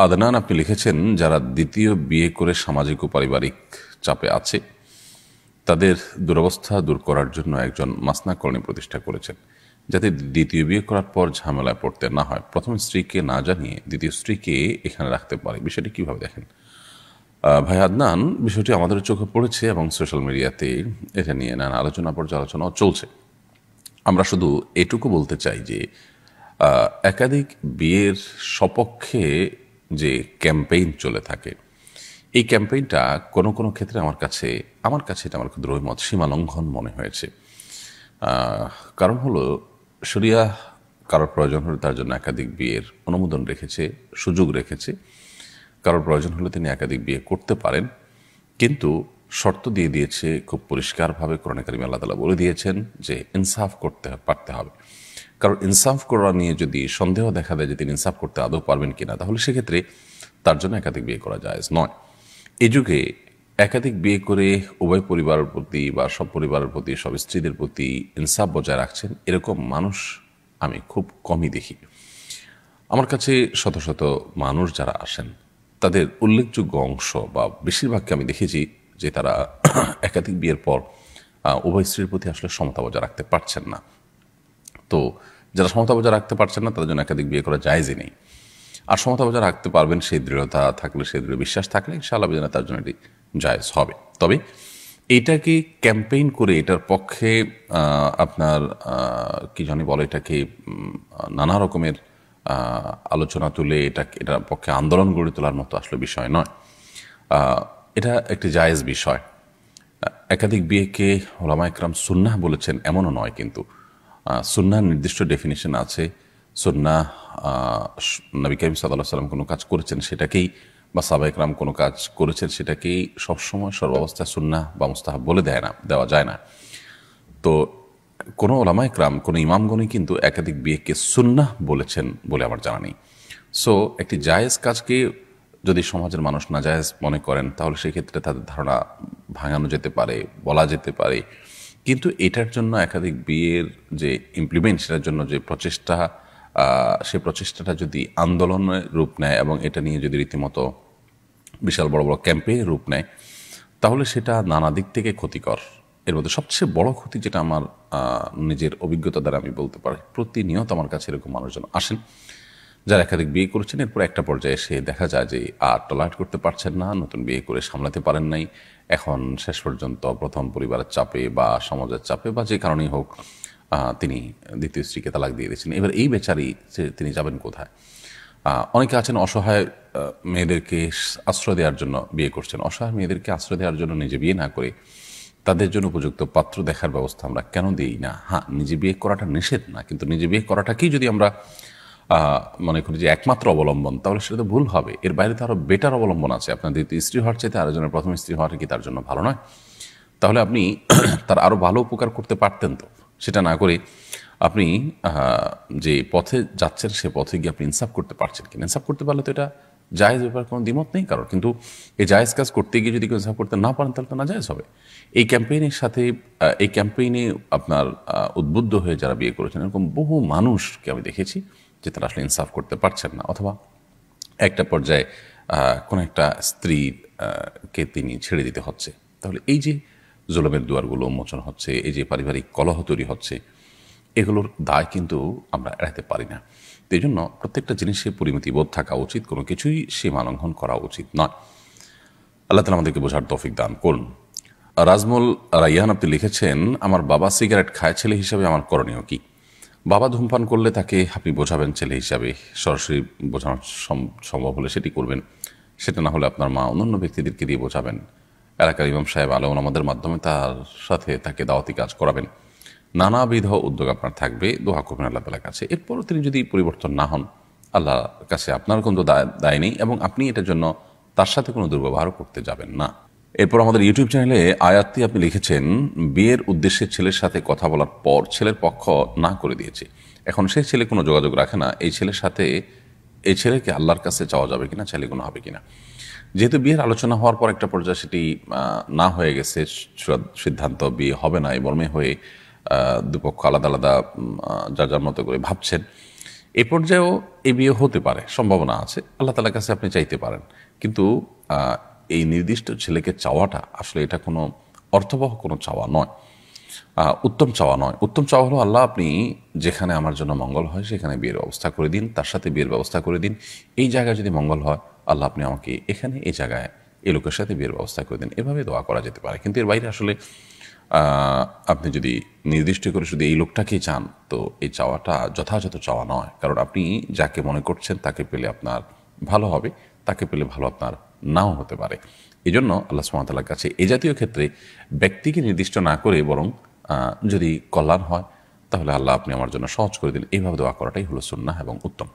আদনান আপনি লিখেছেন, যারা দ্বিতীয় বিয়ে করে সামাজিক ও পারিবারিক চাপে আছে তাদের দুরবস্থা দূর করার জন্য একজন মাসনা কলোনি প্রতিষ্ঠা করেছেন, যাতে দ্বিতীয় বিয়ে করার পর ঝামেলায় পড়তে না হয়। প্রথম স্ত্রীকে না জানিয়ে দ্বিতীয় স্ত্রীকে এখানে রাখতে পারে। বিষয়টি কিভাবে দেখেন? ভাই আদনান, বিষয়টি আমাদের চোখে পড়েছে এবং সোশ্যাল মিডিয়াতে এটা নিয়ে নানা আলোচনা পর্যালোচনাও চলছে। আমরা শুধু এটুকু বলতে চাই যে একাধিক বিয়ের সপক্ষে যে ক্যাম্পেইন চলে থাকে, এই ক্যাম্পেইনটা কোনো কোনো ক্ষেত্রে আমার কাছে এটা আমার ক্ষুদ্র মত সীমালঙ্ঘন মনে হয়েছে। কারণ হলো, শরিয়া কারোর প্রয়োজন হলে তার জন্য একাধিক বিয়ের অনুমোদন রেখেছে, সুযোগ রেখেছে। কারোর প্রয়োজন হলে তিনি একাধিক বিয়ে করতে পারেন, কিন্তু শর্ত দিয়ে দিয়েছে খুব পরিষ্কারভাবে। কোরআনে কারিমে আল্লাহ তাআলা বলে দিয়েছেন যে ইনসাফ করতে পারতে হবে। কারণ ইনসাফ করা নিয়ে যদি সন্দেহ দেখা দেয় যে তিনি ইনসাফ করতে আদৌ পারবেন কিনা, তাহলে সেক্ষেত্রে তার জন্য একাধিক বিয়ে করা জায়েজ নয়। এই যুগে একাধিক বিয়ে করে উভয় পরিবারের প্রতি বা সব পরিবারের প্রতি, সব স্ত্রীদের প্রতি ইনসাফ বজায় রাখছেন এরকম মানুষ আমি খুব কমই দেখি। আমার কাছে শত শত মানুষ যারা আসেন, তাদের উল্লেখযোগ্য অংশ বা বেশিরভাগকে আমি দেখেছি যে তারা একাধিক বিয়ের পর উভয় স্ত্রীর প্রতি আসলে সমতা বজায় রাখতে পারছেন না। তো যারা সমতা বজায় রাখতে পারছেন না, তাদের জন্য একাধিক বিয়ে করা জায়েজই নেই। আর সমতা বজায় রাখতে পারবেন সেই দৃঢ়তা থাকলে, সেই দৃঢ় বিশ্বাস থাকলে ইনশাআল্লাহ তার জন্য এটি জায়েজ হবে। তবে এইটাকে ক্যাম্পেইন করে এটার পক্ষে আপনার কি জানি বলে, এটাকে নানা রকমের আলোচনা তুলে এটার পক্ষে আন্দোলন গড়ে তোলার মতো আসলে বিষয় নয়। এটা একটি জায়েজ বিষয়। একাধিক বিয়েকে ওলামা ইকরাম সুন্নাহ বলেছেন এমনও নয়, কিন্তু সুন্নাহর নির্দিষ্ট ডেফিনিশন আছে। সুন্নাহ, নবী করিম সাল্লাল্লাহু আলাইহি ওয়াসাল্লাম কোনো কাজ করেছেন সেটাকেই, বা সাহাবা ইকরাম কোনো কাজ করেছেন সেটাকেই সবসময় সর্বাবস্থায় সুন্নাহ বা মুস্তাহাব বলে দেওয়া যায় না। তো কোনো ওলামা ইকরাম, কোনো ইমামগণই কিন্তু একাধিক বিয়েকে সুন্নাহ বলেছেন বলে আমার জানা নেই। সো একটি জায়েজ কাজকে যদি সমাজের মানুষ না জায়েজ মনে করেন, তাহলে সেক্ষেত্রে তাদের ধারণা ভাঙানো যেতে পারে, বলা যেতে পারে। কিন্তু এটার জন্য একাধিক বিয়ের যে ইমপ্লিমেন্ট, সেটার জন্য যে প্রচেষ্টা, সেই প্রচেষ্টাটা যদি আন্দোলনের রূপ নেয় এবং এটা নিয়ে যদি রীতিমতো বিশাল বড় বড় ক্যাম্পেইনের রূপ নেয়, তাহলে সেটা নানা দিক থেকে ক্ষতিকর। এর মধ্যে সবচেয়ে বড় ক্ষতি, যেটা আমার নিজের অভিজ্ঞতা দ্বারা আমি বলতে পারি, প্রতিনিয়ত আমার কাছে এরকম মানুষজন আসেন যারা একাধিক বিয়ে করেছেন, এরপর একটা পর্যায়ে এসে দেখা যায় যে আর টলারেট করতে পারছেন না, নতুন বিয়ে করে সামলাতে পারেন নাই। এখন শেষ পর্যন্ত প্রথম পরিবারের চাপে বা সমাজের চাপে বা যে কারণেই হোক, তিনি দ্বিতীয় স্ত্রীকে তালাক দিয়ে দিয়েছেন। এবার এই বেচারি তিনি যাবেন কোথায়? অনেকে আছেন অসহায় মেয়েদেরকে আশ্রয় দেওয়ার জন্য বিয়ে করছেন। অসহায় মেয়েদেরকে আশ্রয় দেওয়ার জন্য নিজে বিয়ে না করে তাদের জন্য উপযুক্ত পাত্র দেখার ব্যবস্থা আমরা কেন দিই না? হ্যাঁ, নিজে বিয়ে করাটা নিষেধ না, কিন্তু নিজে বিয়ে করাটাকেই যদি আমরা মনে করি যে একমাত্র অবলম্বন, তাহলে সেটা তো ভুল হবে। এর বাইরে তো আরও বেটার অবলম্বন আছে। আপনার দ্বিতীয় স্ত্রী হওয়ার চাইতে আরেকজনের প্রথম স্ত্রী হওয়াটা কি তার জন্য ভালো নয়? তাহলে আপনি তার আরও ভালো উপকার করতে পারতেন। তো সেটা না করে আপনি যে পথে যাচ্ছেন, সে পথে গিয়ে আপনি ইনসাফ করতে পারছেন কিনা? ইনসাফ করতে পারলে তো এটা জায়েজ ব্যাপার, কোনো দ্বিমত নেই কারোর। কিন্তু এই জায়েজ কাজ করতে গিয়ে যদি কেউ ইনসাফ করতে না পারেন, তাহলে তো না জায়েজ হবে। এই ক্যাম্পেইনের সাথে, এই ক্যাম্পেইনে আপনার উদ্বুদ্ধ হয়ে যারা বিয়ে করেছেন, এরকম বহু মানুষকে আমি দেখেছি যে তারা আসলে ইনসাফ করতে পারছেন না, অথবা একটা পর্যায়ে কোনো একটা স্ত্রীকে তিনি ছেড়ে দিতে হচ্ছে। তাহলে এই যে জুলুমের দুয়ারগুলো উন্মোচন হচ্ছে, এই যে পারিবারিক কলহ তৈরি হচ্ছে, এগুলোর দায় কিন্তু আমরা এড়াতে পারি না। তো এই জন্য প্রত্যেকটা জিনিসে পরিমিতিবোধ থাকা উচিত, কোনো কিছুই সীমা লঙ্ঘন করা উচিত নয়। আল্লাহ তাআলা আমাদেরকে বোঝার তৌফিক দান করুন। রাজমুল রাইয়ান আপনি লিখেছেন, আমার বাবা সিগারেট খায়, ছেলে হিসাবে আমার করণীয় কি? বাবা ধূমপান করলে তাকে আপনি বোঝাবেন ছেলে হিসাবে, সরাসরি বোঝানো সম্ভব হলে সেটি করবেন। সেটা না হলে আপনার মা অন্যান্য ব্যক্তিদেরকে দিয়ে বোঝাবেন। এলাকার ইমাম সাহেব, আলেম ওলামাদের মাধ্যমে তার সাথে তাকে দাওয়াতি কাজ করাবেন। নানাবিধ উদ্যোগ আপনার থাকবে, দোয়া করবেন আল্লাহ তাআলার কাছে। এরপরও তিনি যদি পরিবর্তন না হন, আল্লাহর কাছে আপনার কোনো দায় নেই এবং আপনি এটার জন্য তার সাথে কোনো দুর্ব্যবহারও করতে যাবেন না। এরপর আমাদের ইউটিউব চ্যানেলে আয়াতটি আপনি লিখেছেন, বিয়ের উদ্দেশ্যে ছেলের সাথে কথা বলার পর ছেলের পক্ষ না করে দিয়েছে, এখন সেই ছেলে কোনো যোগাযোগ রাখে না, এই ছেলের সাথে এই ছেলেকে আল্লাহর কাছে চাওয়া যাবে কিনা, ছেলে কোনো হবে কিনা? যেহেতু বিয়ের আলোচনা হওয়ার পর একটা পর্যায়ে সেটি না হয়ে গেছে, সিদ্ধান্ত বিয়ে হবে না, এই মর্মে হয়ে দুপক্ষ আলাদা আলাদা যার যার মতো করে ভাবছেন, এই পর্যায়েও এই বিয়ে হতে পারে, সম্ভাবনা আছে, আল্লাহ তাআলার কাছে আপনি চাইতে পারেন। কিন্তু এই নির্দিষ্ট ছেলেকে চাওয়াটা আসলে এটা কোনো অর্থবহ কোনো চাওয়া নয়, উত্তম চাওয়া নয়। উত্তম চাওয়া হলো, আল্লাহ আপনি যেখানে আমার জন্য মঙ্গল হয় সেখানে বিয়ের ব্যবস্থা করে দিন, তার সাথে বিয়ের ব্যবস্থা করে দিন। এই জায়গায় যদি মঙ্গল হয়, আল্লাহ আপনি আমাকে এখানে এই জায়গায় এই লোকের সাথে বিয়ের ব্যবস্থা করে দিন। এভাবে দোয়া করা যেতে পারে। কিন্তু এর বাইরে আসলে আপনি যদি নির্দিষ্ট করে শুধু এই লোকটাকেই চান, তো এই চাওয়াটা যথাযথ চাওয়া নয়। কারণ আপনি যাকে মনে করছেন তাকে পেলে আপনার ভালো হবে, তাকে পেলে ভালো আপনার নাও হতে পারে। এই জন্য আল্লাহ সুবহানাহু ওয়া তাআলার কাছে এই জাতীয় ক্ষেত্রে ব্যক্তিকে নির্দিষ্ট না করে বরং যদি কল্যাণ হয় তাহলে আল্লাহ আপনি আমার জন্য সহজ করে দিন, এইভাবে দোয়া করাটাই হলো সুন্নাহ এবং উত্তম।